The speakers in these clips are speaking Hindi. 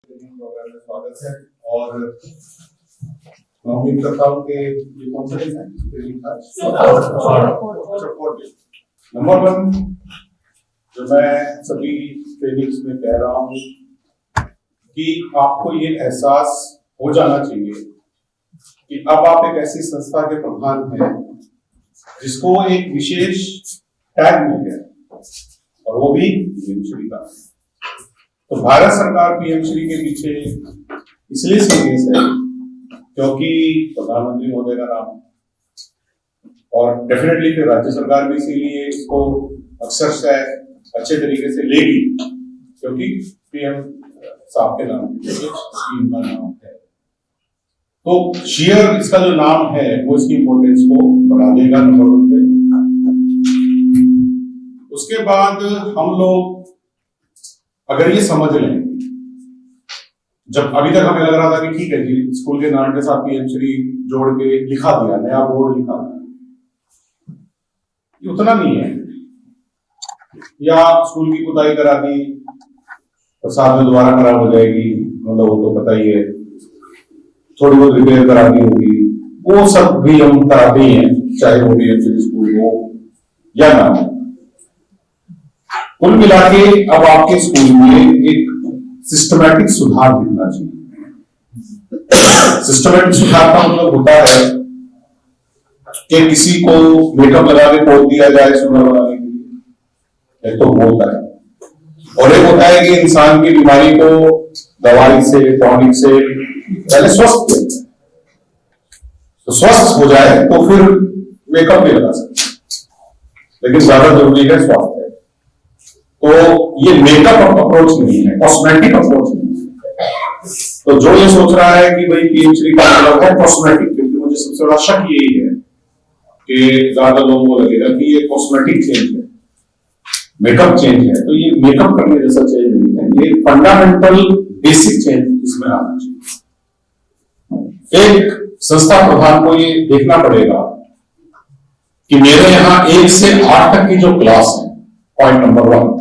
प्रोग्राम में स्वागत है और मैं उम्मीद करता हूँ कि ये कौन सा दिन है नंबर 1 जो मैं सभी ट्रेनिंग्स में कह रहा हूँ कि आपको ये एहसास हो जाना चाहिए कि अब आप एक ऐसी संस्था के प्रधान हैं जिसको एक विशेष टैग मिल गया और वो भी पीएम श्री का। तो भारत सरकार पीएम श्री के पीछे इसलिए सीरियस है क्योंकि प्रधानमंत्री महोदय का नाम और डेफिनेटली फिर राज्य सरकार भी इसीलिए इसको अक्सर अच्छे तरीके से लेगी क्योंकि पीएम साहब के नाम की स्कीम का नाम है। तो शेयर इसका जो नाम है वो इसकी इंपोर्टेंस को बढ़ा देगा नंबर 1 पे। उसके बाद हम लोग अगर ये समझ लें, जब अभी तक हमें लग रहा था कि ठीक है जी स्कूल के नाम के साथ पीएम श्री जोड़ के लिखा दिया, नया बोर्ड लिखा दिया, ये उतना नहीं है। या स्कूल की पुताई करा दी, प्रसाद में दोबारा खराब हो जाएगी, मतलब वो तो पता ही है, थोड़ी बहुत रिपेयर करा दी होगी, वो सब भी हम कराते ही हैं, चाहे वो पीएम श्री स्कूल हो या ना हो। कुल मिला के अब आपके स्कूल में एक सिस्टमैटिक सुधार दिखना चाहिए। सिस्टमैटिक सुधार का मतलब होता है कि किसी को मेकअप लगा के पोत दिया जाए सुंदर बनाने के लिए, एक तो वो होता है, और एक होता है कि इंसान की बीमारी को दवाई से टॉनिक से पहले स्वस्थ किया जाए, तो स्वस्थ हो जाए तो फिर मेकअप नहीं लगा सकते, लेकिन ज्यादा जरूरी है स्वास्थ्य। तो ये मेकअप अप्रोच नहीं है, कॉस्मेटिक अप्रोच नहीं है। तो जो ये सोच रहा है कि भाई पीएम श्री का मतलब है कॉस्मेटिक, क्योंकि मुझे सबसे बड़ा शक यही है कि ज्यादा लोगों को लगेगा कि ये कॉस्मेटिक चेंज है, मेकअप चेंज है, तो ये मेकअप करने जैसा चेंज नहीं है, ये फंडामेंटल बेसिक चेंज इसमें आना चाहिए। एक संस्था प्रधान को ये देखना पड़ेगा कि मेरे यहां 1 से 8 तक की जो क्लास है, पॉइंट नंबर 1,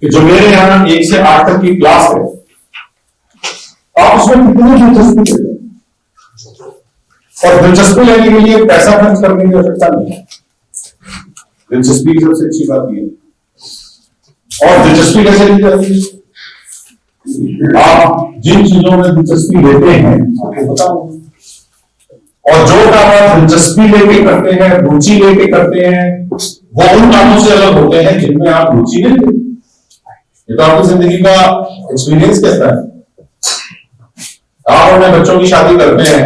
कि जो मेरे यहां 1 से 8 तक की क्लास है, आप उसमें कितनी दिलचस्पी लेते हैं, और दिलचस्पी लेने के लिए पैसा खर्च करने की आवश्यकता नहीं है। दिलचस्पी की सबसे अच्छी बात यह है। और दिलचस्पी कैसे ली जाती है? आप जिन चीजों में दिलचस्पी लेते हैं आपको बताओ, और जो काम आप दिलचस्पी लेके करते हैं, रुचि लेके करते हैं, वो उन कामों से अलग होते हैं जिनमें आप रुचि नहीं लेते। ये तो आपकी जिंदगी का एक्सपीरियंस कहता है। आप अपने बच्चों की शादी करते हैं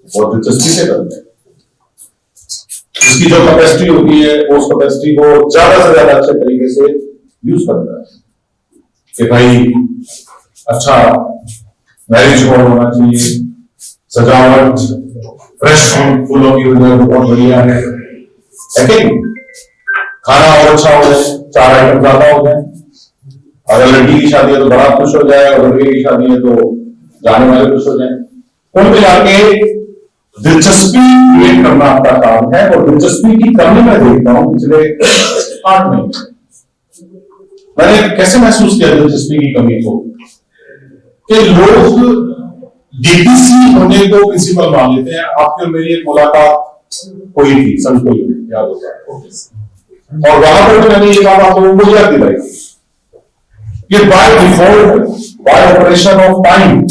और दिलचस्पी से करते हैं, इसकी जो कैपेसिटी होती है उस कैपेसिटी को ज्यादा से ज्यादा अच्छे तरीके से यूज करता है कि भाई अच्छा मैरिज हॉल होना चाहिए, सजावट फ्रेश फूलों की वजह बहुत बढ़िया है कि खाना और अच्छा हो जाए, 4 आइटम ज्यादा हो जाए, अगर लड़की की शादी है तो बड़ा खुश हो जाए, और लड़के की शादी है तो जाने वाले खुश हो जाए। कुल मिला के दिलचस्पी क्रिएट करना आपका काम है, और दिलचस्पी की कमी मैं देखता हूं पिछले 8 महीने। मैंने कैसे महसूस किया दिलचस्पी की कमी को, कि लोग डीपीसी होने को प्रिंसिपल मान लेते हैं। आपकी और मेरी एक मुलाकात हुई थी संकुल में, याद होगा आपको, और वहां पर मैंने ये बात आप लोगों को याद दिलाई कि by default, bye operation of time,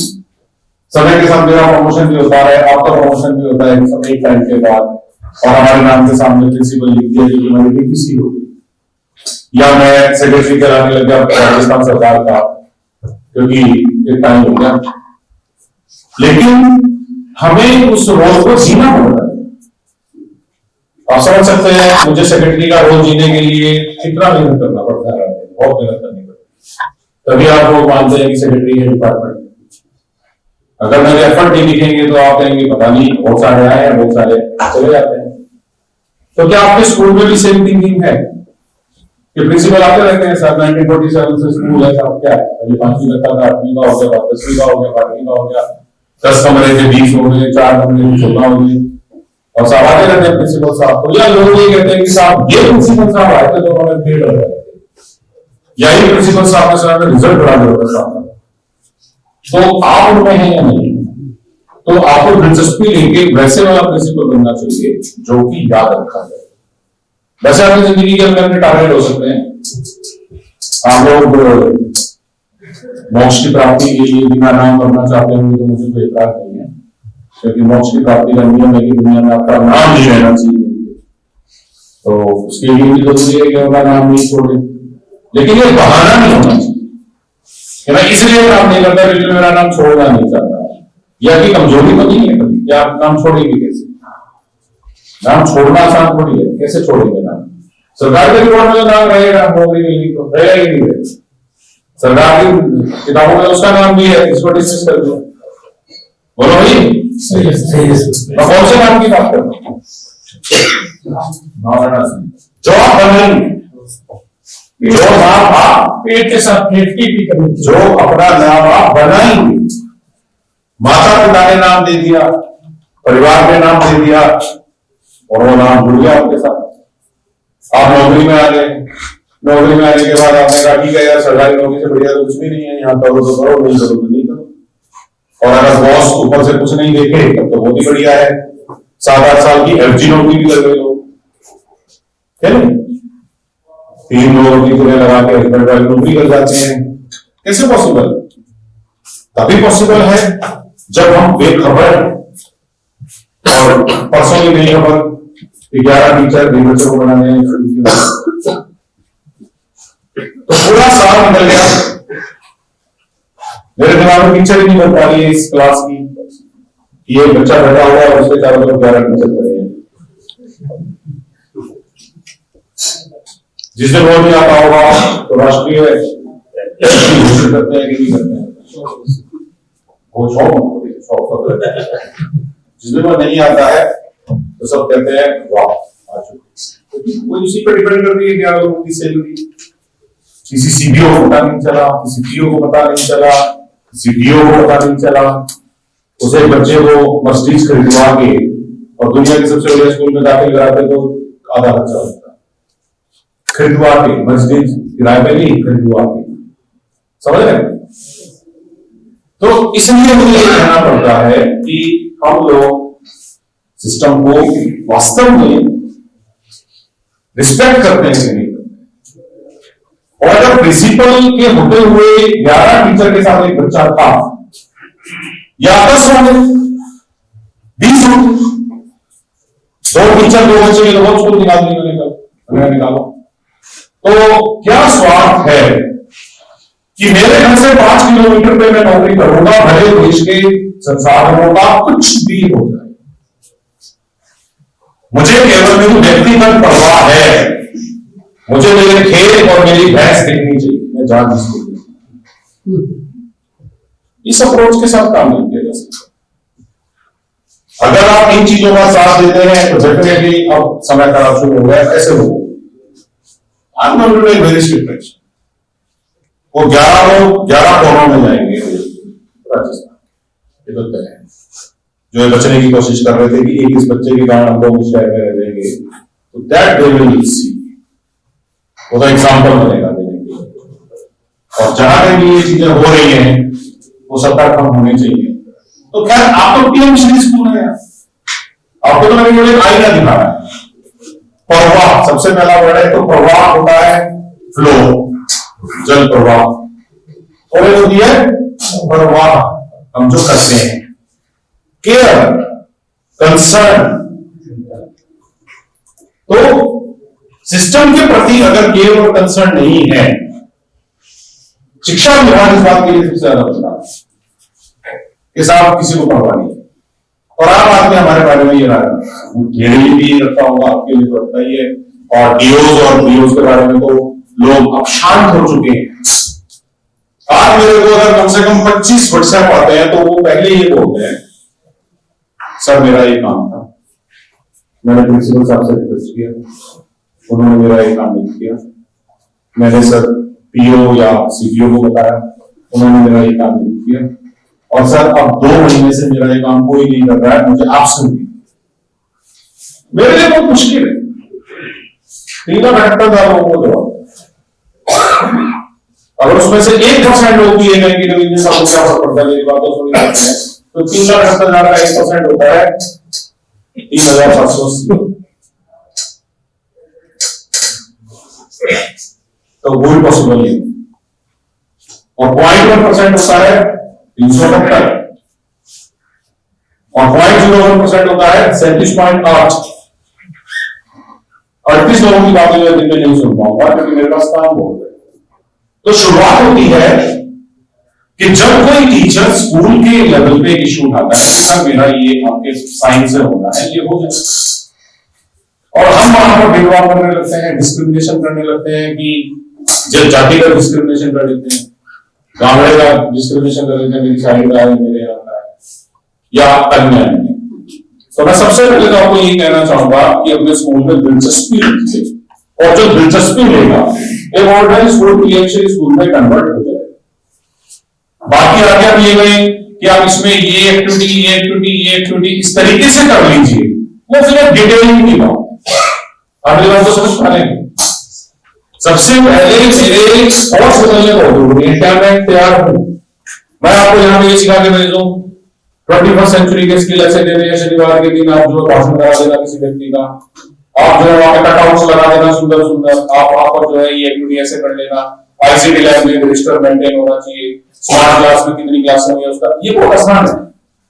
समय के साथ मेरा प्रमोशन भी होता है, आपका प्रमोशन भी होता है समय टाइम के बाद, और हमारे नाम के सामने प्रिंसिपल लिख दिया कि हमारी डीपीसी हो गई, या मैं सेक्रेटरी कराने लग गया राजस्थान सरकार का, क्योंकि एक टाइम हो गया। लेकिन हमें उस रोल को जीना पड़ता है। आप समझ सकते हैं मुझे सेक्रेटरी का रोल जीने के लिए कितना मेहनत करना पड़ता है, बहुत मेहनत करनी पड़ती है, तभी आप लोग मानते हैं कि सेक्रेटरी है डिपार्टमेंट। अगर मेरे एफर्ट नहीं दिखेंगे तो आप कहेंगे पता नहीं, बहुत सारे आए हैं, बहुत सारे चले जाते हैं। तो क्या आपके स्कूल में भी सेम थिंकिंग है कि प्रिंसिपल आते रहते हैं सर 1947 से स्कूल है, साहब क्या है, पहले 5वीं तक का 8वीं का हो गया, 10वीं का हो गया, 12वीं का हो गया, 10 कमरे के 20 हो गए, 4 कमरे में 14 हो गए, और साहब आते रहते हैं प्रिंसिपल साहब को। या लोग ये कहते हैं कि साहब ये प्रिंसिपल साहब आए थे तो हमें फेल हो गए, यही प्रिंसिपल साहब के साथ रिजल्ट बड़ा जबरदस्त आता है, तो आप उनमें हैं या नहीं? तो आपको दिलचस्पी लेके वैसे वाला प्रिंसिपल बनना चाहिए जो कि याद रखा जाए। वैसे अपनी जिंदगी के अंदर टारगेट हो सकते हैं, आप लोग मोक्ष की प्राप्ति के लिए बिना नाम करना चाहते हैं तो मुझे कोई एतराज नहीं है, क्योंकि मोक्ष की प्राप्ति का नियम है कि दुनिया में आपका नाम नहीं रहना चाहिए, तो उसके लिए भी जरूरी है कि उनका नाम नहीं छोड़े। लेकिन ये बहाना नहीं होना चाहिए कि मैं इसलिए काम नहीं करता क्योंकि मेरा नाम छोड़ना नहीं चाहता, यह आपकी कमजोरी तो नहीं है कभी कि आप नाम छोड़ेंगे कैसे? नाम छोड़ना आसान थोड़ी है, कैसे छोड़ेंगे नाम? सरकार के रिकॉर्ड में नाम रहेगा, नौकरी मिली तो रहेगा ही नहीं रहेगा। सरकार की किताबों में उसका नाम भी है, इसको डिसमिस कर दिया। बोलो भाई, कौन से नाम की बात कर रहे हैं? जो आप बनाएंगे, जो नाम आप पेट के साथ फेंटती भी करेंगे, जो अपना नाम आप बनाएंगे, माता पिता ने नाम दे दिया, परिवार ने नाम दे दिया और वो नाम जुड़ गया आपके साथ। आप नौकरी में आ गए, नौकरी में आने के बाद आपने कहा ठीक है यार सरकारी नौकरी से बढ़िया तो कुछ भी नहीं है, यहाँ करो तो करो, नहीं करो तो नहीं करो। और अगर बॉस ऊपर से कुछ नहीं देखे तब तो बहुत ही बढ़िया है, 7-8 साल की एफजी नौकरी भी कर गए लोग, है ना? 3 लोगों की तुलना लगा के हस्बैंड वाइफ नौकरी कर जाते हैं। कैसे पॉसिबल? तभी पॉसिबल है जब हम बेखबर और परसों की नई खबर 11 टीचर बच्चों को बनाने तो पूरा साल निकल गया, मेरे दिमाग में टीचर ही नहीं बन पा रही है इस क्लास की कि ये बच्चा बैठा हुआ है उसके चारों तरफ 11 टीचर पड़े हैं। जिस दिन वो नहीं आता होगा तो राष्ट्रीय घोषित करते हैं कि नहीं करते हैं, वो शौक जिस दिन वो नहीं आता है तो सब कहते हैं वाह आ चुके। वो इसी पर डिपेंड कर रही है क्या लोगों की सैलरी। किसी सीबीओ को पता नहीं चला, किसी पीओ को पता नहीं चला, किसी डीओ को पता नहीं चला, उसे बच्चे को मर्सिडीज खरीदवा के और दुनिया के सबसे बड़े स्कूल में दाखिल कराते तो आधा खर्चा होता, खरीदवा के, मर्सिडीज किराए पे नहीं, खरीदवा के, समझ रहे? तो इसलिए मुझे ये कहना पड़ता है कि हम लोग सिस्टम को वास्तव में रिस्पेक्ट करते हैं कि नहीं करते। और अगर प्रिंसिपल के होते हुए 11 टीचर के साथ एक बच्चा था या 10 होंगे, 20 होंगे, 2 टीचर 2 बच्चे के लोग स्कूल निकालो, तो क्या स्वार्थ है कि मेरे घर से 5 किलोमीटर पे मैं नौकरी करूंगा, भले देश के संसाधनों का कुछ भी हो जाए, मुझे केवल मेरी व्यक्तिगत परवाह है, मुझे मेरे खेत और मेरी भैंस देखनी चाहिए, मैं जान जिसको इस अप्रोच के साथ काम नहीं किया जा सकता। अगर आप इन चीजों का साथ देते हैं तो डेफिनेटली अब समय खराब शुरू हो गया, ऐसे लोग वेरी स्ट्रिक्ट, वो 11 लोग 11 कोनों में जाएंगे राजस्थान, ये तो तय है। जो बचने की कोशिश कर रहे थे कि एक इस बच्चे के कारण हम लोग उस शहर में रह जाएंगे, तो दैट दे विल सी, वो तो एग्जाम्पल बनेगा देने के लिए। और जहां पे भी ये चीजें हो रही हैं वो सतर्क हम होने चाहिए। तो खैर आप तो पीएम श्री स्कूल है, आपको तो मैंने एक आईना दिखाया है, प्रवाह सबसे पहला वर्ड है, तो प्रवाह होता है फ्लो, जल प्रवाह, और एक होती है प्रवाह हम जो करते हैं, केयर, कंसर्न। तो सिस्टम के प्रति अगर केयर और कंसर्न नहीं है, शिक्षा विभाग इस बात के लिए सबसे ज्यादा बता कि साहब किसी को परवाह नहीं है, और आप आदमी हमारे बारे में ये राय भी रखता होगा, आपके लिए तो रखता ही है, और डीओज और बीओज के बारे में तो लोग अब शांत हो चुके हैं। आज मेरे को अगर कम से कम 25 व्हाट्सएप आते हैं तो वो पहले ये बोलते हैं सर मेरा ये काम था, मैंने प्रिंसिपल साहब से रिक्वेस्ट किया, उन्होंने मेरा ये काम नहीं किया, मैंने सर पीओ या सीपीओ को बताया, उन्होंने मेरा ये काम नहीं किया, और सर अब 2 महीने से मेरा ये काम कोई नहीं कर रहा है, मुझे आपसे नहीं, मेरे लिए बहुत मुश्किल है 378 लोगों को जवाब। अगर उसमें से 1% लोग भी है नेगेटिव इंजन का क्या फर्क पड़ता है, मेरी बातों थोड़ी बात है। तो 3,78,000 का 1% होता है 3,780। तो वो भी पॉसिबल नहीं। और 0.1% होता है 370 और 0.01% होता है 37.8। 38 लोगों की बातें मैं दिन में नहीं सुन पाऊंगा क्योंकि मेरे पास काम बहुत है। तो शुरुआत होती है कि जब कोई टीचर स्कूल के लेवल पे इशू उठाता है कि सर मेरा ये आपके साइंस से होना है, ये हो जाए, और हम वहां पर भेदभाव करने लगते हैं, डिस्क्रिमिनेशन करने लगते हैं कि जब जाति का डिस्क्रिमिनेशन कर देते हैं, गांवड़े का डिस्क्रिमिनेशन कर देते हैं, मेरी साइड का है, मेरे यहाँ का है, या अन्य। तो मैं सबसे पहले तो आपको यही कहना चाहूंगा कि अपने स्कूल में दिलचस्पी रखिए, और जो दिलचस्पी लेगा एक ऑर्डिनरी स्कूल पीएमसी स्कूल में कन्वर्ट हो जाए। बाकी आगे आप ये गए कि आप इसमें ये एक्टिविटी इस तरीके से कर लीजिए, वो फिर डिटेलिंग की बात, अगली बार तो समझ पा लेंगे। सबसे पहले मेरे स्पोर्ट्स बदलने को जरूरी है, क्या मैं तैयार हूं? मैं आपको यहां पे ये सिखा के भेज दूं 21st सेंचुरी के स्किल ऐसे दे रहे हैं, शनिवार के दिन आप जो भाषण करा देना किसी व्यक्ति का, आप जो है वहां पे कटआउट्स लगा देना सुंदर सुंदर, आप वहां पर जो है ये एक्टिविटी ऐसे कर लेना, आईसीटी लैब में रजिस्टर मेंटेन होना चाहिए, स्मार्ट क्लास में कितनी क्लासें हुई है उसका, ये बहुत आसान है,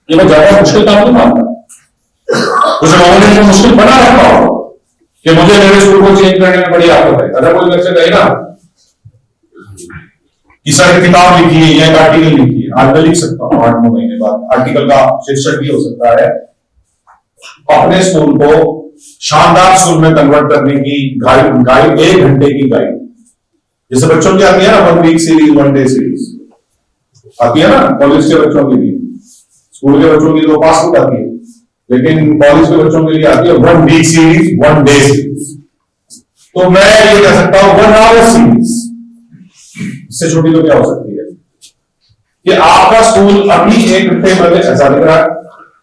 ये मैं ज्यादा मुश्किल काम नहीं मानता। कुछ लोगों ने जो मुश्किल बना रखा हो कि मुझे मेरे स्कूल को चेंज करने में बड़ी आफत है, अगर कोई मेरे से कहेगा कि सर किताब लिखी है या एक आर्टिकल लिखी है, आज मैं लिख सकता हूँ 8-9 महीने बाद, आर्टिकल का शीर्षक भी हो सकता है अपने स्कूल को शानदार स्कूल में कन्वर्ट करने की गाइड 1 घंटे की गाइड, जैसे बच्चों की आती है ना 1 वीक सीरीज 1 डे सीरीज आती है ना, कॉलेज के बच्चों के लिए, स्कूल के बच्चों की तो पासबुक आती है, लेकिन कॉलेज के बच्चों के लिए आती है 1 वीक सीरीज 1 डे सीरीज। तो मैं ये कह सकता हूं 1 आवर सीरीज, इससे छोटी तो क्या हो सकती है कि आपका स्कूल अभी 1 घंटे में ऐसा दिख रहा है,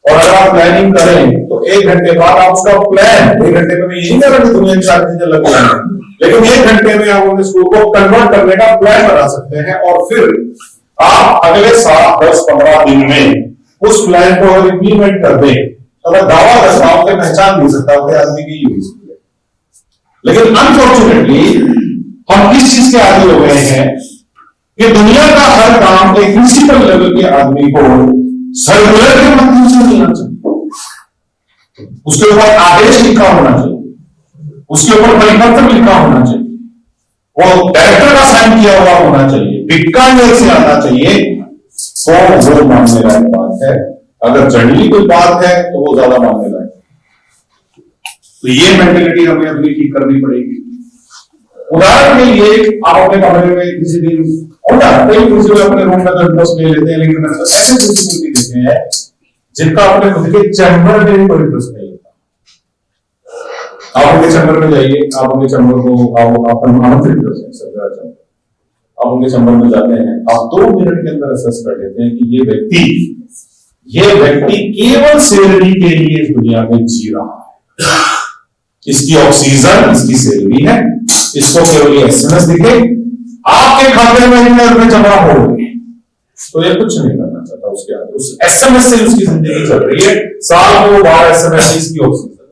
और अगर आप प्लानिंग करें तो 1 घंटे बाद आप उसका प्लान, 1 घंटे में यही नहीं कि दुनिया की सारी चीजें लग जाएंगी, लेकिन 1 घंटे में आप अपने स्कूल को कन्वर्ट करने का प्लान बना सकते हैं, और फिर आप अगले 7, 10, 15 दिन में उस प्लान को अगर इंप्लीमेंट कर दें तो मैं दावा करता हूं कि पहचान नहीं सकता कि आदमी की यूज है। लेकिन अनफॉर्चुनेटली हम किस चीज के आदी हो गए हैं कि दुनिया का हर काम एक प्रिंसिपल लेवल के आदमी को सर्कुलर के माध्यम से मिलना चाहिए, उसके ऊपर आदेश लिखा होना चाहिए, उसके ऊपर परिपत्र लिखा होना चाहिए, वो डायरेक्टर का साइन किया हुआ होना चाहिए, बीकानेर से आना चाहिए, तो वो मानने लायक बात है। अगर जनरली कोई बात है तो वो ज्यादा मानने लायक है। तो ये मेंटेलिटी हमें अपनी ठीक करनी पड़ेगी। उदाहरण के लिए आप अपने कमरे में किसी दिन कई प्रिंसिपल अपने रूम में 10 ले लेते हैं, लेकिन ऐसे प्रिंसिपल भी देते हैं जिनका अपने खुद के चैम्बर में भी कोई इंटरेस्ट नहीं होता। आप उनके चैम्बर में जाइए, आप उनके चैम्बर को आप आमंत्रित कर सकते हैं, आप उनके चैम्बर में जाते हैं, आप 2 मिनट के अंदर असेस कर लेते हैं कि ये व्यक्ति केवल सैलरी के लिए इस दुनिया में जी रहा है, इसकी ऑक्सीजन इसकी सैलरी है, इसको केवल ये एसएमएस दिखे आपके खाते में रुपए जमा हो गए तो ये कुछ नहीं करना चाहता, उसके आगे उस एसएमएस से उसकी जिंदगी चल रही है, साल को 12 एसएमएस इसकी ऑक्सीजन।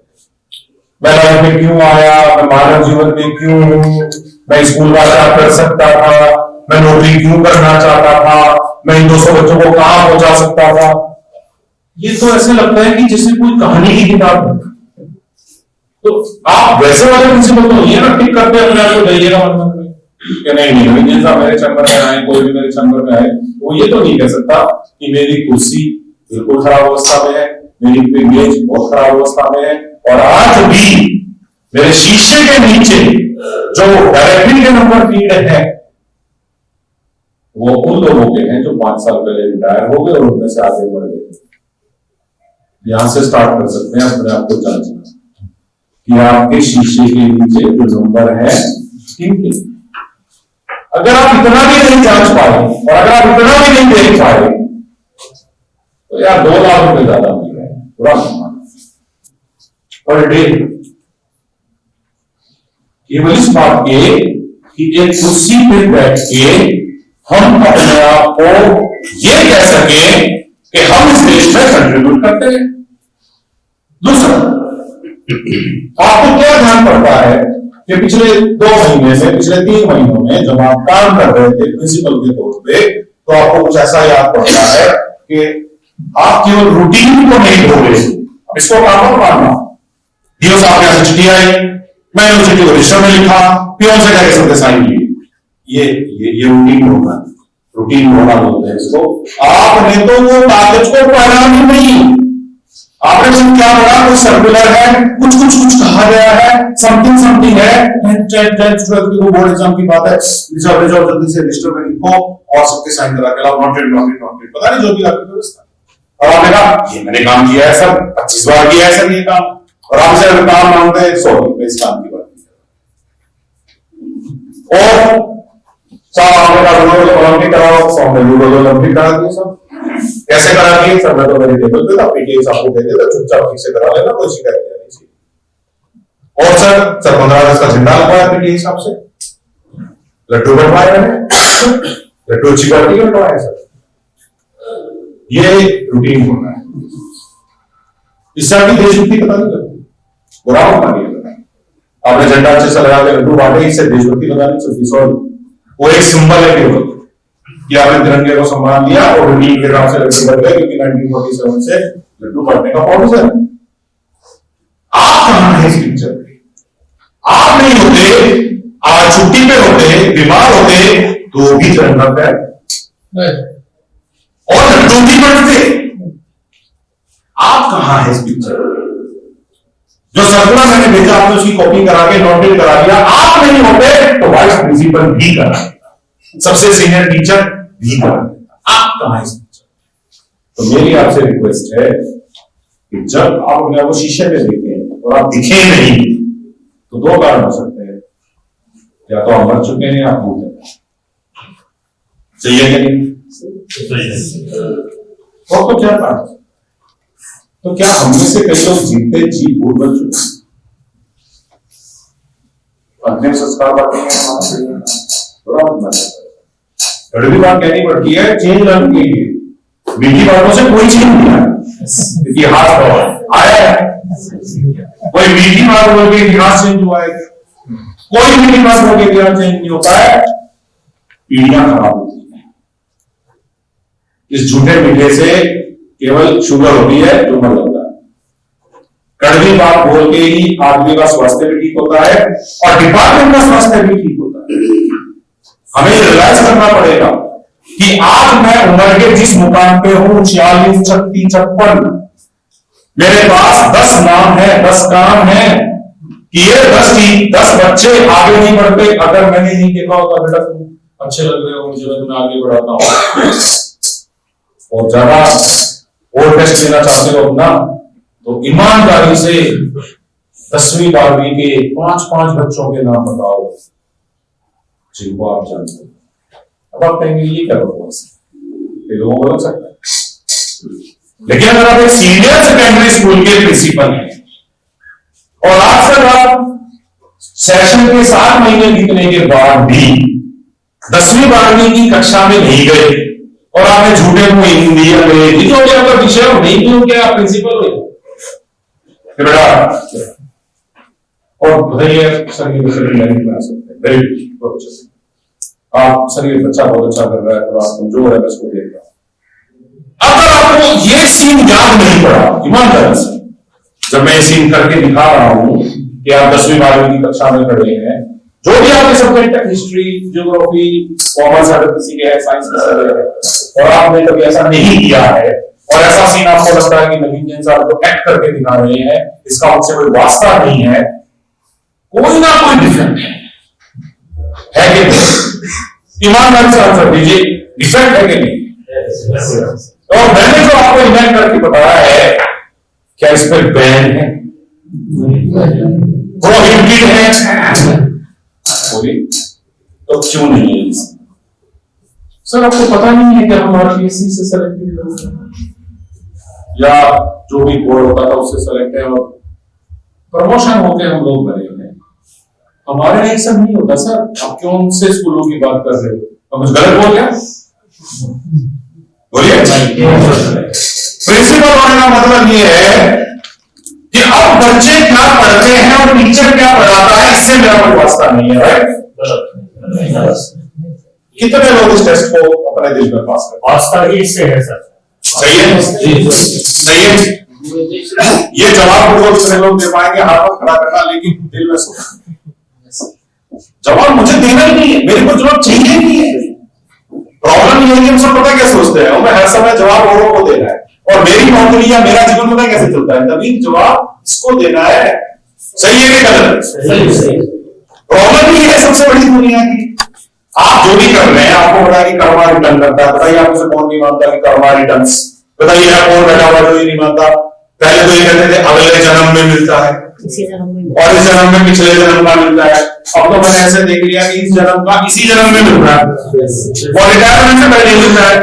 मैं लाइफ में क्यों आया, मैं मानव जीवन में क्यों हूं, मैं स्कूल का क्या कर सकता था, मैं नौकरी क्यों करना चाहता था, मैं इन 200 बच्चों को कहां पहुंचा सकता था। ये तो ऐसे लगता है कि जैसे कोई कहानी की किताब है। तो आप वैसे वाले प्रिंसिपल तो ये ना टिक करते अपने आप को जाइएगा मन में कि नहीं जैसा मेरे चैम्बर में आए, कोई भी मेरे चैम्बर में आए, वो ये तो नहीं कह सकता कि मेरी कुर्सी बिल्कुल खराब अवस्था में है, मेरी मेज बहुत खराब अवस्था में है, और आज भी मेरे शीशे के नीचे जो डायरेक्टरी के नंबर फीड है वो उन लोगों के हैं जो 5 साल पहले रिटायर हो गए और उनमें से आगे बढ़ गए। यहां से स्टार्ट कर सकते हैं अपने आप को जांचना कि आपके शीशे के नीचे जो नंबर है किनके। अगर आप इतना भी नहीं जांच पाए और अगर आप इतना भी नहीं देख पाए तो यार 2 लाख रुपए ज्यादा मिल रहे हैं पूरा पर डे। केवल इस बात के कि एक कुर्सी पे बैठ के हम अपने आप को ये कह सके कि हम इस देश में कंट्रीब्यूट करते हैं। दूसरा, आपको क्या ध्यान पड़ता है कि पिछले 2 महीने में, पिछले 3 महीनों में जब आप काम कर रहे थे प्रिंसिपल के तौर पे, तो आपको कुछ ऐसा याद पड़ता है कि आप केवल रूटीन को नहीं ढो रहे, इसको काम पर मानना। डीओ साहब ने ऐसी चिट्ठी आई, मैंने उस चिट्ठी को रजिस्टर में लिखा, पीओन से जाके सबके साइन लिए। ये रूटीन होगा, रूटीन होना बोलते हैं इसको। आपने तो वो कागज को पढ़ा भी नहीं, आपने तो क्या पढ़ा, कोई सर्कुलर है, कुछ कहा गया है, समथिंग है, बोर्ड एग्जाम की बात है, जल्दी से रजिस्टर में लिखो और सबके साइन करा के लाओ, नोटेड, पता नहीं जो भी आपकी व्यवस्था। और आपने कहा ये मैंने काम किया है सर, 25 बार किया है सर ये काम, और आपसे अगर काम मांगते हैं, सॉरी मैं इस काम की बात नहीं। और ओलंपिक कराओ, ओलंपिक करा दिए सब, कैसे करा दिए सर, मैं तो मेरे टेबल पे था, पीटीए आपको दे दिया, चुपचाप ठीक से करा लेना, कोई शिकायत नहीं चाहिए। और सर 15 अगस्त का झंडा लगवाया पीटीए हिसाब से, लड्डू बंटवाए मैंने, लड्डू अच्छी क्वालिटी के बंटवाए सर, ये रूटीन होना है। इससे आपकी देशभक्ति पता नहीं लगती, बुरा होता नहीं लगता। आपने झंडा अच्छे से लगा के लड्डू बांटे, इससे देशभक्ति लगानी चलती, सॉरी वो एक सिंबल है केवल कि आपने तिरंगे को सम्मान दिया और रूटीन के नाम से लड्डू बढ़ गए, क्योंकि 1947 से लड्डू बढ़ने का पॉलिसी है। आप कहां है इस पिक्चर में? आप नहीं होते, आज छुट्टी पे होते, बीमार होते, तो भी तिरंगा पे और लड्डू भी बढ़ते। आप कहां है इस पिक्चर? जो सर्कुलर मैंने भेजा आपने उसकी कॉपी करा के नोटेड करा दिया, आप नहीं होते तो वाइस प्रिंसिपल भी करा देता, सबसे सीनियर टीचर भी करा देता। आप कहां है इस पिक्चर? तो मेरी आपसे रिक्वेस्ट है कि जब आप अपने आप को शीशे में देखें और आप दिखे नहीं, तो 2 कारण हो सकते हैं, या तो आप मर चुके हैं या आप भूल गए। सही है कि नहीं? और तो क्या था, तो क्या हममें से कई लोग जीते जी भूल बन चुके, अंतिम संस्कार बाकी है, कड़वी बात कहनी पड़ती है, चेंज लाने के लिए। मीठी बातों से कोई चेंज नहीं आया, इतिहास आया है, कोई मीठी बात बोल के इतिहास चेंज हुआ है? कोई मीठी बात बोल के इतिहास चेंज नहीं होता है, पीढ़ियां खराब होती है। इस झूठे मीठे से केवल शुगर होती है, ट्यूमर होता है। कड़वी बात बोल के ही आदमी का स्वास्थ्य भी ठीक होता है और डिपार्टमेंट का स्वास्थ्य भी ठीक होता है। हमें रियलाइज करना पड़ेगा कि आज मैं उम्र के जिस मुकाम पे हूं, 46, 36, 56, मेरे पास 10 नाम है, 10 काम है कि ये 10 बच्चे आगे नहीं बढ़ते अगर मैंने नहीं देखा होगा, बेटा तुम अच्छे लग रहे हो मुझे, मैं तुम्हें आगे बढ़ाता हूं, और ज्यादा और टेस्ट लेना चाहते हो अपना, तो ईमानदारी से 10वीं 12वीं के 5 बच्चों के नाम बताओ जिनको आप जानते हो। अब आप कहेंगे ये क्या बकवास है, लोगों को लग सकता है, लेकिन अगर आप एक सीनियर सेकेंडरी स्कूल के प्रिंसिपल हैं और आज तक आप सेशन के 7 महीने बीतने के बाद भी 10वीं 12वीं की कक्षा में नहीं गए और आपने झूठे को हिंदी अंग्रेजी जो भी आपका विषय नहीं क्यों क्या आप प्रिंसिपल हुए बेटा, और बताइए सर ये क्लास वेरी गुड, आप सर ये बच्चा बहुत अच्छा कर रहा है और आप कमजोर है, मैं इसको देख रहा हूं। अगर आपको ये सीन याद नहीं पड़ा ईमानदारी से, जब मैं ये सीन करके दिखा रहा हूं कि आप 10वीं 12वीं की कक्षा में खड़े हैं, जो भी आपके सब्जेक्ट है, हिस्ट्री, ज्योग्राफी, कॉमर्स, अगर किसी के है, साइंस के है, और आपने कभी ऐसा नहीं किया है और ऐसा सीन आपको लगता है कि नवीन जैन साहब को एक्ट करके दिखा रहे हैं, इसका उनसे कोई वास्ता नहीं है, कोई ना कोई डिफरेंट है कि नहीं? ईमानदारी से आंसर दीजिए, डिफरेंट है कि नहीं? और मैंने जो आपको इमेज करके बताया है, क्या इस पर बैन है, प्रोहिबिटेड है? तो क्यों नहीं है? सर आपको पता नहीं है कि हम आरपीएससी से सेलेक्टेड लोग हैं या जो भी बोर्ड होता था उससे सेलेक्ट है और प्रमोशन होके हम लोग बने हैं, हमारे यहाँ सब नहीं होता सर। आप कौन से स्कूलों की बात कर रहे हो? अब कुछ गलत बोल गया? बोलिए। प्रिंसिपल होने का मतलब ये है कि अब बच्चे क्या पढ़ते हैं और टीचर क्या पढ़ाता है, इससे मेरा कोई वास्ता नहीं है। राइट? कितने लोग इस टेस्ट को अपने दिल में पास करते हैं? वास्ता इससे है सर। सही है? सही है। ये जवाब कितने लोग दे पाएंगे? हाथ पर खड़ा करना, लेकिन दिल में सोचना। जवाब मुझे देना ही नहीं है, मेरे को जवाब चाहिए नहीं है। प्रॉब्लम ये है कि हम सब पता क्या सोचते हैं, मैं हर समय जवाब औरों को देना है, और मेरी नौकरी या मेरा जीवन पता कैसे चलता है, तभी जवाब इसको देना है। सही है कि गलत? प्रॉब्लम ये है सबसे बड़ी दुनिया की। आप जो भी कर रहे हैं, आपको पता है कि कर्मा रिटर्न करता है। बताइए आप उसे कौन नहीं मानता कि कर्मा रिटर्न्स? बताइए आप कौन बैठा हुआ जो ये नहीं मानता? पहले तो ये कहते थे अगले जन्म में मिलता है, और इस जन्म में पिछले जन्म का मिलता है। अब तो मैंने ऐसे देख लिया कि इस जन्म का इसी जन्म में मिल रहा है, और रिटायरमेंट से पहले मिलता है,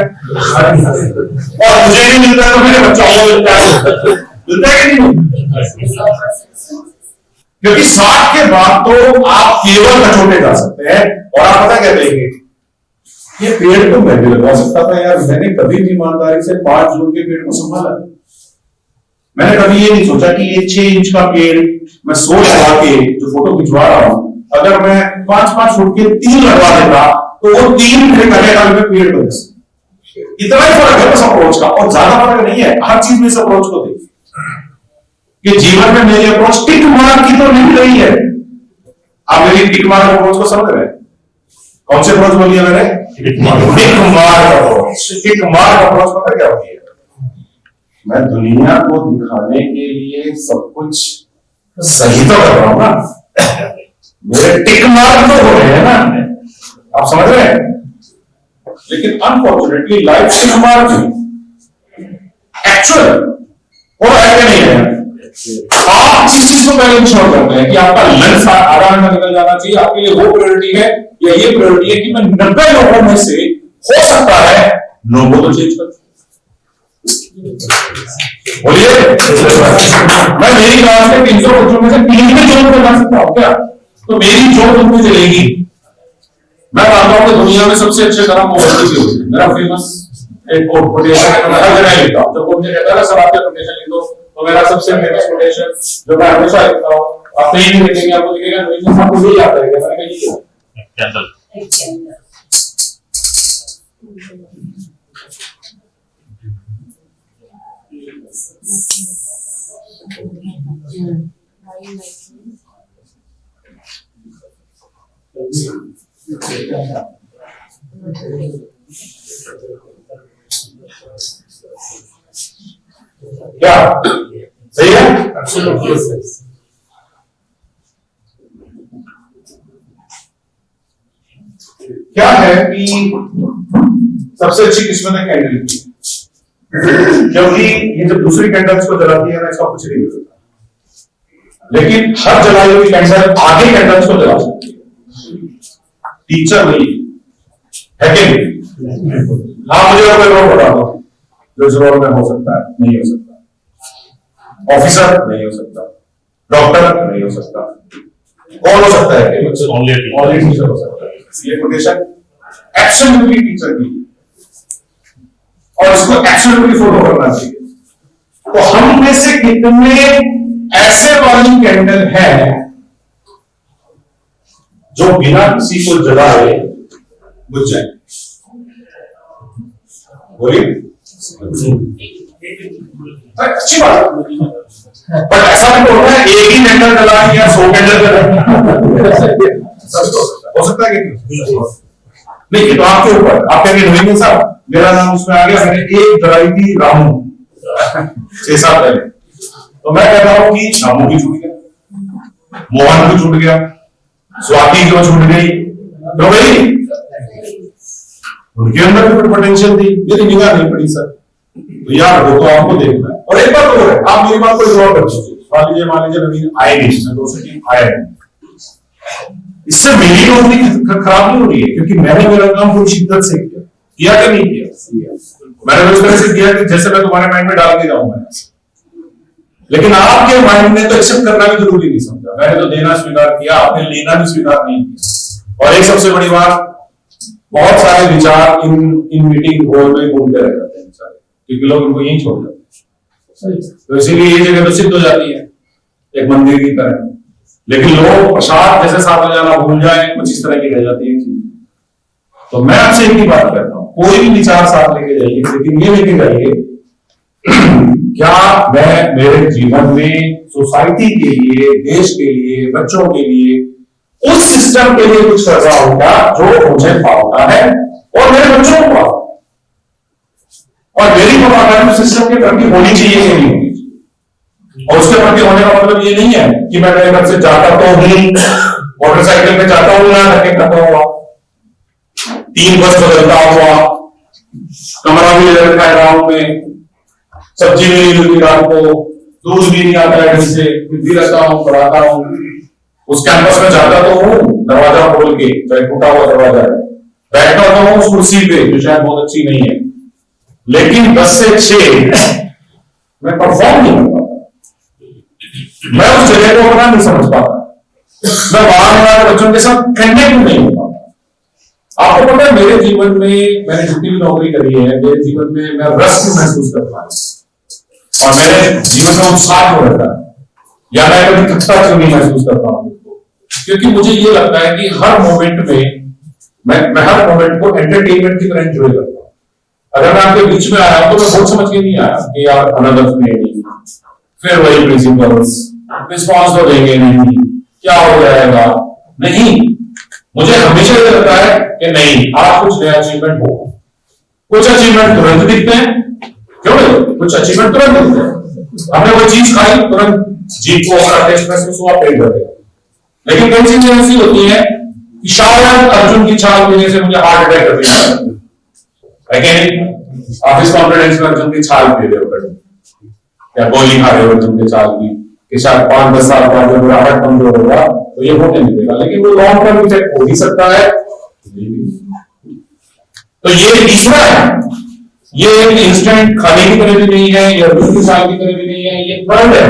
और मुझे नहीं मिलता है तो मेरे बच्चों को मिलता है। मिलता है कि नहीं? क्योंकि 60 के बाद तो आप केवल कचोटे जा सकते हैं। और आप पता क्या देंगे, ये पेड़ तो मैं भी लगा सकता था यार, मैंने कभी भी ईमानदारी से 5 जून के पेड़ को संभाला। मैंने कभी ये नहीं सोचा कि ये 6 इंच का पेड़ मैं सोच लगा के जो फोटो खिंचवा रहा हूं, अगर मैं 5-5 फुट के 3 लगवा देता तो वो 3 घंटे में पेड़ बन सकता। इतना ही फर्क है बस अप्रोच का, और ज्यादा फर्क नहीं है। हर चीज में इस अप्रोच को देखिए कि जीवन में मेरी अप्रोच टिक मार्क की तो नहीं रही है। आप मेरी टिक मार्क अप्रोच को समझ रहे हैं? कौन से अप्रोच बोलिए मैंने? Tick mark approach. Tick mark approach पता क्या होती है? मैं दुनिया को दिखाने के लिए सब कुछ सही तो कर रहा हूं ना, मेरे टिक मार्क तो हो रहे हैं ना, आप समझ रहे हैं? लेकिन unfortunately life tick mark actual हो रहा है कि नहीं है? आप इस चीज को पहले इंश्योर करते हैं कि आपका लंच आधा घंटा निकल जाना चाहिए, आपके लिए वो प्रायोरिटी है या ये प्रायोरिटी है कि मैं 90 लोगों में से हो सकता है 9 को तो चेंज कर। बोलिए, मैं मेरी क्लास के 300 बच्चों में से 3 में जॉब करवा सकता हूं क्या? तो मेरी जॉब उनमें चलेगी। मैं मानता हूं कि दुनिया में सबसे अच्छे कर्म मोहब्बत की होती है। मेरा फेमस एक कोटेशन है, मैं हर जगह लिखता हूं। जब कोई मुझे कहता है सब आपके कोटेशन लिख दो, तो मेरा सबसे फेमस कोटेशन जो मैं हमेशा लिखता हूं, आप कहीं भी लिखेंगे आपको दिखेगा नहीं, आपको यही याद रहेगा। मैंने कहा ये कैंडल। क्या सही है? क्या है कि सबसे अच्छी किस्मत है कैंडल की, क्योंकि ये जब दूसरी कैंडल्स को जलाती है ना, इसका कुछ नहीं होता, लेकिन हर जलाई हुई कैंडल आगे कैंडल्स को जला सकती है, टीचर नहीं है कि नहीं? हाँ, मुझे और कोई बता दो जो इस रोल में हो सकता है। नहीं हो सकता। ऑफिसर नहीं हो सकता, डॉक्टर नहीं हो सकता, कौन हो सकता है? ओनली टीचर हो सकता है। ये कोटेशन एब्सोल्युटली टीचर की, और इसको एब्सोल्युटली फॉलो करना चाहिए। तो हम में से कितने ऐसे वाली कैंडल है जो बिना किसी को जलाए बुझ जाए? बोलिए। अच्छी बात, पर ऐसा भी तो होता है एक ही कैंडल जला या 100 कैंडल जला हो सकता है कि नहीं? ये तो आपके ऊपर, आप कहेंगे नहीं साहब मेरा नाम उसमें आ गया, मैंने एक जलाई थी रामू 6 साल पहले, तो मैं कहता हूं कि रामू की छूट गया, मोहन की छूट गया, स्वाति जो छूट गई, तो भाई उनके अंदर भी पोटेंशियल थी, मेरी निगाह नहीं पड़ी सर। तो यार वो तो आपको देखना है। और एक बात और है, आप मेरी बात को इग्नोर कर दीजिए। मान लीजिए नवीन आए नहीं, मैं 2 से 3 आया नहीं, इससे मेरी नौकरी खराब नहीं हो रही है, क्योंकि मैंने मेरा काम पूरी शिद्दत से किया कि नहीं किया? मैंने उस तरह से किया कि जैसे मैं तुम्हारे माइंड में डाल के जाऊंगा, लेकिन आपके माइंड ने तो एक्सेप्ट करना भी जरूरी नहीं समझा। किया, मैंने तो देना स्वीकार किया, आपने लेना भी स्वीकार नहीं किया। और एक सबसे बड़ी बात, बहुत सारे विचार इन मीटिंग हॉल में घूमते रह जाते हैं सारे, क्योंकि लोग इनको यहीं छोड़ जाते हैं, तो इसीलिए ये जगह तो सिद्ध हो जाती है एक मंदिर की तरह। लेकिन लोग प्रसाद जैसे साथ में जाना भूल जाए, कुछ इस तरह की रह जाती है चीज। तो मैं आपसे एक ही बात कहता हूं, कोई भी विचार साथ लेके जाइए, लेकिन ये लेके जाइए क्या मैं मेरे जीवन में सोसाइटी के लिए, देश के लिए, बच्चों के लिए, उस सिस्टम के लिए कुछ कर रहा हूं क्या जो मुझे पाता है और मेरे बच्चों को पाता, और मेरी वफादारी सिस्टम के प्रति होनी चाहिए कि नहीं होनी चाहिए। और उसके प्रति होने का मतलब ये नहीं है कि मैं मेरे घर से जाता तो हूं, मोटरसाइकिल में जाता हूं ना रखे करता हुआ, 3 बस बदलता हुआ, कमरा भी ले रखा है गाँव में, सब्जी भी नहीं मिलती रात को, दूध भी नहीं आता है, से भी रहता हूं, पढ़ाता हूं, उस कैंपस में जाता तो हूं दरवाजा खोल के, चाहे टूटा हुआ दरवाजा है, बैठता तो हूं उस कुर्सी पे जो शायद बहुत अच्छी नहीं है, लेकिन 10 से 6 मैं परफॉर्म नहीं कर पाता, मैं उस जगह को अपना नहीं समझ पाता, मैं बाहर वाले बच्चों के साथ कनेक्ट नहीं हो पाता। आपको पता है मेरे जीवन में, मैंने जितनी भी नौकरी करी है, मेरे जीवन में मैं रस महसूस करता हूं और मेरे जीवन में उत्साह हो रहता है, या मैं कभी थकता क्यों नहीं महसूस करता हूं, क्योंकि मुझे ये लगता है कि हर मोमेंट में मैं हर मोमेंट को एंटरटेनमेंट की तरह एंजॉय करता हूं। अगर मैं आपके बीच में आया तो मैं बहुत समझ के नहीं आया कि यार अनदर ट्रेनिंग, फिर वही प्रिंसिपल्स, रिस्पॉन्स तो देंगे नहीं, क्या हो जाएगा, नहीं, मुझे हमेशा ये लगता है कि नहीं, आज कुछ नया अचीवमेंट हो, कुछ अचीवमेंट तुरंत दिखते हैं, क्यों नहीं, कुछ अचीवमेंट तुरंत दिखते हैं, हमने कोई चीज खाई तुरंत जीप को और टेस्ट महसूस हुआ, पेट भर गया। लेकिन कई चीजें ऐसी होती हैं कि शायद अर्जुन की छाल पीने से मुझे हार्ट अटैक कर दिया, ऑफिस कॉन्फिडेंस में अर्जुन की छाल पी रहे हो, या गोली खा रहे हो अर्जुन की छाल की, कि शायद 5-10 साल बाद जब मेरा हार्ट कमजोर होगा तो ये होने नहीं देगा, लेकिन वो लॉन्ग टर्म इफेक्ट हो भी सकता है। तो ये तीसरा है, ये एक इंस्टेंट खाने की तरह भी नहीं है, या अर्जुन की छाल की तरह भी नहीं है, ये थर्ड है,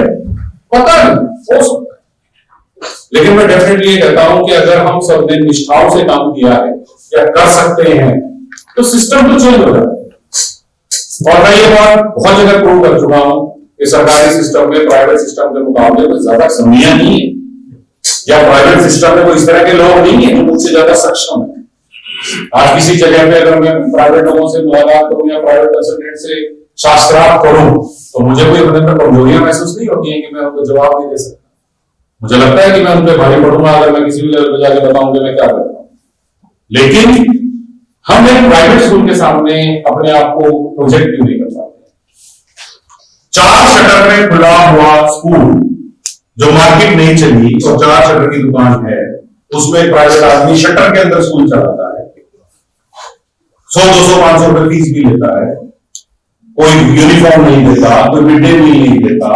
पता नहीं हो सकता है। लेकिन मैं डेफिनेटली ये कहता हूं कि अगर हम सब ने निष्ठाओं से काम किया है या कर सकते हैं तो सिस्टम तो चेंज हो जाता है। और मैं ये बात बहुत जगह प्रूव कर चुका हूं कि सरकारी सिस्टम में प्राइवेट सिस्टम के मुकाबले में ज्यादा कमियां नहीं है, या प्राइवेट सिस्टम में कोई इस तरह के लोग नहीं है जो मुझसे ज्यादा सक्षम है। आज किसी जगह पे अगर मैं प्राइवेट लोगों से मुलाकात करूं या प्राइवेट कंसल्टेंट से शास्त्रार्थ करूं तो मुझे कोई अपने अंदर कमजोरियां महसूस नहीं होती है कि मैं उनको जवाब नहीं दे सकता। मुझे लगता है कि मैं उन पर भारी पड़ूंगा अगर मैं किसी भी लेवल पर जाकर बताऊं कि मैं क्या करता हूं। लेकिन हम एक प्राइवेट स्कूल के सामने अपने आप को प्रोजेक्ट क्यों नहीं कर पाते। 4 शटर में खुला हुआ स्कूल जो मार्केट नहीं चली और 4 शटर की दुकान है, उसमें प्राइवेट आदमी शटर के अंदर स्कूल चलाता है, 100-200-500 रुपए फीस भी लेता है, कोई यूनिफॉर्म नहीं देता, कोई मिड डे मील नहीं देता,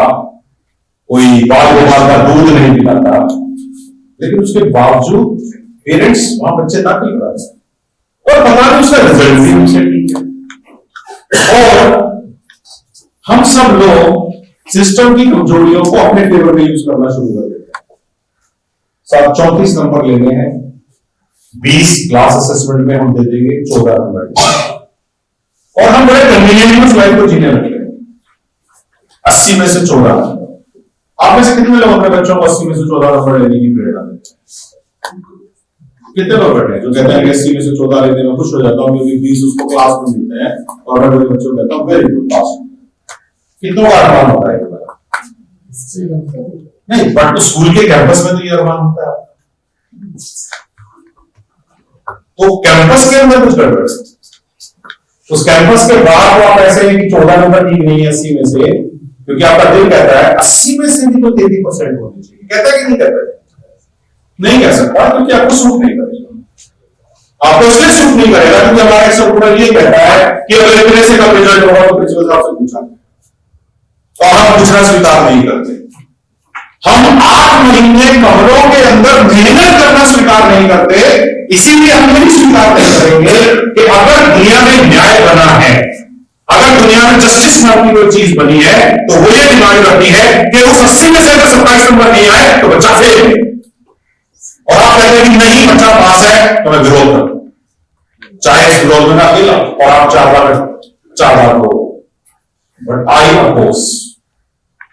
कोई बाल गोपाल का दूध नहीं पिलाता, लेकिन उसके बावजूद पेरेंट्स वहां बच्चे दाखिल कराते हैं और पता नहीं उसका रिजल्ट भी उनसे ठीक है। और हम सब लोग सिस्टम की कमजोरियों को अपने फेवर में यूज करना शुरू कर देते हैं। साथ 34 नंबर लेने हैं, 20 क्लास असेसमेंट में हम दे देंगे 14 नंबर, और हम बड़े कन्वीनियंट लाइफ को जीने लगे 80 में से 14 नंबर। आप में से कितने लोग अपने बच्चों को 80 में से 14 नंबर लेने की प्रेरणा देते हैं? कितने लोग बैठे हैं जो कहते हैं कि 80 में से 14 लेने में खुश हो जाता हूं क्योंकि 20 उसको क्लास में मिलते हैं और मैं मेरे बच्चों को कहता हूं वेरी गुड पास। कितनों का अरमान होता है? नहीं, बट तो स्कूल के कैंपस में तो ये अरमान होता है। तो कैंपस के अंदर कुछ गड़बड़ है, उस कैंपस के बाहर वो आप ऐसे हैं कि 14 नंबर ठीक नहीं है 80 में से, क्योंकि आपका दिल कहता है 80 में से भी तो 33% होनी चाहिए। कहता है कि नहीं कहता है? नहीं कह सकता, क्योंकि आपको सूट नहीं करेगा। आपको इसलिए सूट नहीं करेगा क्योंकि हमारा एक सर्कुलर ये कहता है कि अगर इतने से कम रिजल्ट होगा तो प्रिंसिपल साहब से पूछा, और हम पूछना स्वीकार नहीं करते। हम 8 महीने कमरों के अंदर मेहनत करना स्वीकार नहीं करते, इसीलिए हम नहीं स्वीकार नहीं करेंगे कि अगर दुनिया में न्याय बना है, अगर अगर दुनिया में जस्टिस नाम की कोई चीज बनी है तो वो ये दिमाग रखती है कि उस 80 में से अगर 27 नंबर नहीं आए तो बच्चा फेल, और आप कहते हैं कि नहीं बच्चा पास है तो मैं विरोध करूं, चाहे इस विरोध में ना खेला और आप 4 बार हो, बट आई अपोज,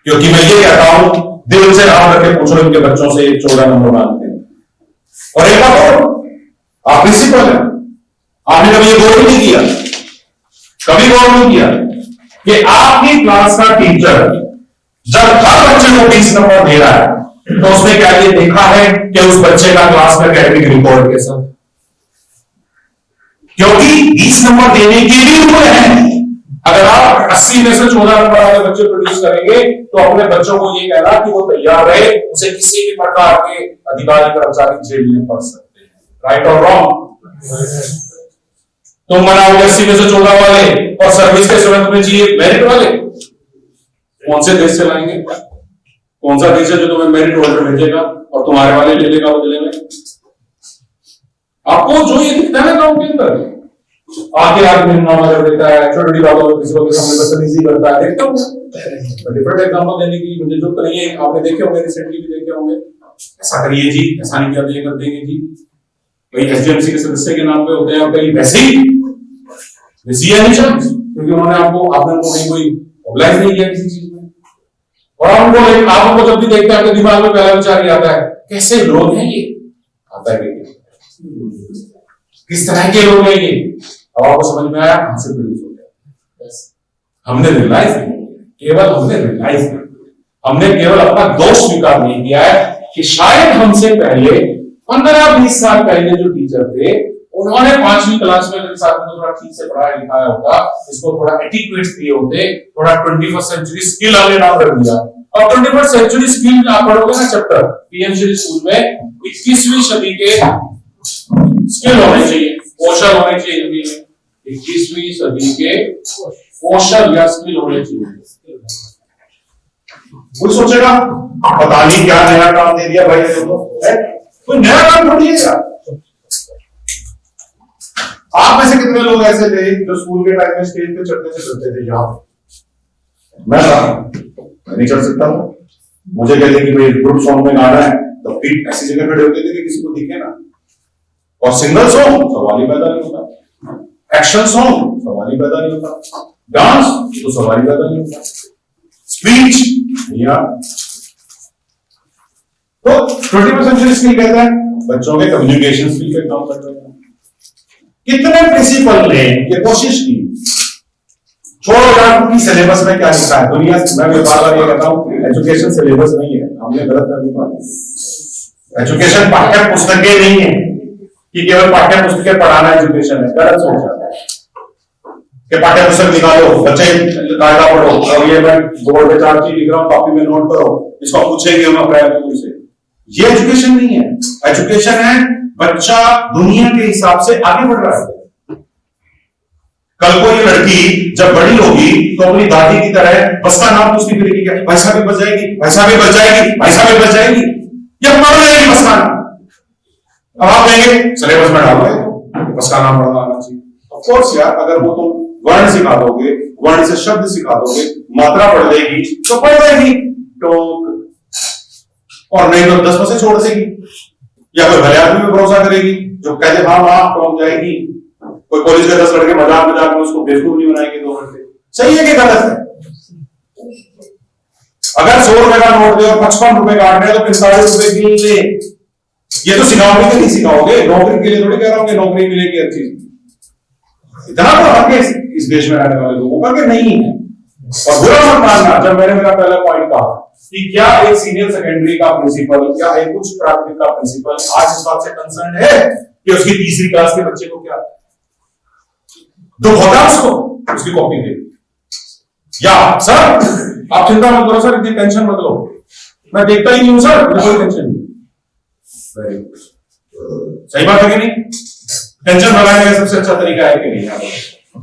क्योंकि मैं ये कहता हूं दिल से राम करके पूछो इनके बच्चों से 14 नंबर मांगते हैं। और एक बात और, आप प्रिंसिपल है, आपने कभी ये गौर नहीं किया, कभी गौर नहीं किया कि आपकी क्लास का टीचर जब हर बच्चे को 20 नंबर दे रहा है तो उसने क्या ये देखा है कि उस बच्चे का क्लास में एकेडमिक रिकॉर्ड कैसा, क्योंकि 20 नंबर देने के भी रूल हैं। अगर आप 80 में से 14 नंबर वाले बच्चे प्रोड्यूस करेंगे तो अपने बच्चों को ये कहना कि वो तैयार रहे, उसे किसी भी प्रकार के अधिकारी कर्मचारी जेल में पड़ सकते हैं, राइट और रॉन्ग। तुम बनाओगे 80 में से 14 वाले और सर्विस के स्टूडेंट में चाहिए मेरिट वाले, कौन से देश से लाएंगे? कौन सा देश है जो तुम्हें मेरिट ऑर्डर भेजेगा और तुम्हारे वाले ले लेगा बदले में? आपको जो ये दिखता है ना गांव के अंदर, आगे आगे नामा कर देता है, छोटी बातों को किसी के सामने बदतमीजी करता है, देखता हूं डिफरेंट एग्जांपल देने की मुझे जो करिए आपने देखे होंगे, रिसेंटली भी देखे होंगे, ऐसा करिए जी, ऐसा नहीं किया तो ये कर देंगे जी, कई एसडीएमसी के सदस्य के नाम पे होते हैं और कई वैसे ही क्योंकि उन्होंने आपने उनको कोई ऑब्लाइज नहीं किया किसी चीज में, और आप उनको जब भी देखते हैं आपके दिमाग में पहला विचार आता है कैसे लोग हैं ये, आता है किस तरह के लोग हैं ये, अब आपको समझ में आया कहां से प्रोड्यूस हो गया। हमने रियलाइज नहीं, केवल हमने रियलाइज नहीं, हमने केवल अपना दोष स्वीकार नहीं किया है कि शायद हमसे पहले 15-20 साल पहले जो टीचर थे उन्होंने 5वीं क्लास में मेरे साथ में थोड़ा ठीक से पढ़ाया लिखाया होता, इसको थोड़ा एटिक्वेट्स दिए होते, थोड़ा 21st सेंचुरी स्किल हमने नाम रख दिया। और 21st सेंचुरी स्किल आप पढ़ोगे ना चैप्टर पीएमसी स्कूल में, 21वीं सदी के स्किल होने चाहिए, कौशल होने चाहिए हिंदी में, 21वीं सदी के कौशल या स्किल होने चाहिए। कोई सोचेगा पता नहीं क्या नया काम दे दिया भाई ने, तो कोई नया काम थोड़ी है यार। आप में से कितने लोग ऐसे थे जो स्कूल के टाइम में स्टेज पे चढ़ने से डरते थे? यहाँ मैं नहीं चढ़ सकता हूँ, मुझे कहते कि भाई ग्रुप सॉन्ग में गाना है तो फिर ऐसी जगह खड़े होते थे कि किसी को दिखे ना, और सिंगल सॉन्ग सवाल ही पैदा नहीं होता, एक्शन सॉन्ग सवाल ही पैदा नहीं होता, डांस तो सवाल ही पैदा नहीं होता, स्पीच या तो 21st सेंचुरी स्किल कहता है बच्चों के कम्युनिकेशन स्किल पे काम कर रहे हैं। कितने प्रिंसिपल ने ये कोशिश की, छोड़ो यार की सिलेबस में क्या लिखा है, दुनिया मैं बार बार ये कहता हूं एजुकेशन सिलेबस नहीं है, हमने गलत कर दिया। एजुकेशन पाठ्य पुस्तकें नहीं है कि केवल पाठ्य पुस्तकें पढ़ाना एजुकेशन है, गलत सोचा है कि पाठ्य पुस्तक निकालो बच्चे कायदा पढ़ो और ये मैं बोर्ड पे 4 चीज लिख रहा हूं कॉपी में नोट करो, इसको पूछेंगे हम अप्रैल से, ये एजुकेशन नहीं है। एजुकेशन है बच्चा दुनिया के हिसाब से आगे बढ़ रहा है। कल को ये लड़की जब बड़ी होगी तो अपनी दादी की तरह बस का नाम पूछती फिरेगी, क्या पैसा भी बच जाएगी, पैसा भी बच जाएगी, पैसा भी बच जाएगी, या पढ़ जाएगी बस का नाम। अब आप कहेंगे सिलेबस में डालोगे बस का नाम पढ़ना आना चाहिए। ऑफ कोर्स यार, अगर वो तुम वर्ण सिखा दोगे, वर्ण से शब्द सिखा दोगे, मात्रा पढ़ देगी तो पढ़ जाएगी, तो और नहीं तो 10 में से छोड़ देगी, या कोई भले आदमी में भरोसा करेगी जो कहते हाँ वहां टॉप जाएगी, कोई कॉलेज के 10 लड़के मजाक मजाक में उसको बेवकूफ नहीं बनाएंगे 2 घंटे। सही है कि गलत है? अगर 100 रुपए का नोट दे और 55 रुपए काट रहे हैं तो 45 रुपए गिन ले, ये तो सिखाओगे कि नहीं सिखाओगे, नौकरी के लिए थोड़ी कह रहा हूं कि नौकरी मिलेगी हर चीज, इतना तो हक है इस देश में रहने वाले लोगों का कि नहीं है। और बुरा मत मानना जब मैंने मेरा पहला पॉइंट कहा कि क्या एक सीनियर सेकेंडरी का प्रिंसिपल या एक उच्च प्राथमिक का प्रिंसिपल आज इस बात से कंसर्न है कि उसकी 3री क्लास के बच्चे को क्या दुख होता है, उसको उसकी कॉपी दे, या सर आप चिंता मत करो सर, इतनी टेंशन मत लो, मैं देखता ही नहीं हूं सर, मुझे कोई टेंशन नहीं। वेरी गुड, सही बात है कि नहीं? टेंशन भगाने का सबसे अच्छा तरीका है कि नहीं?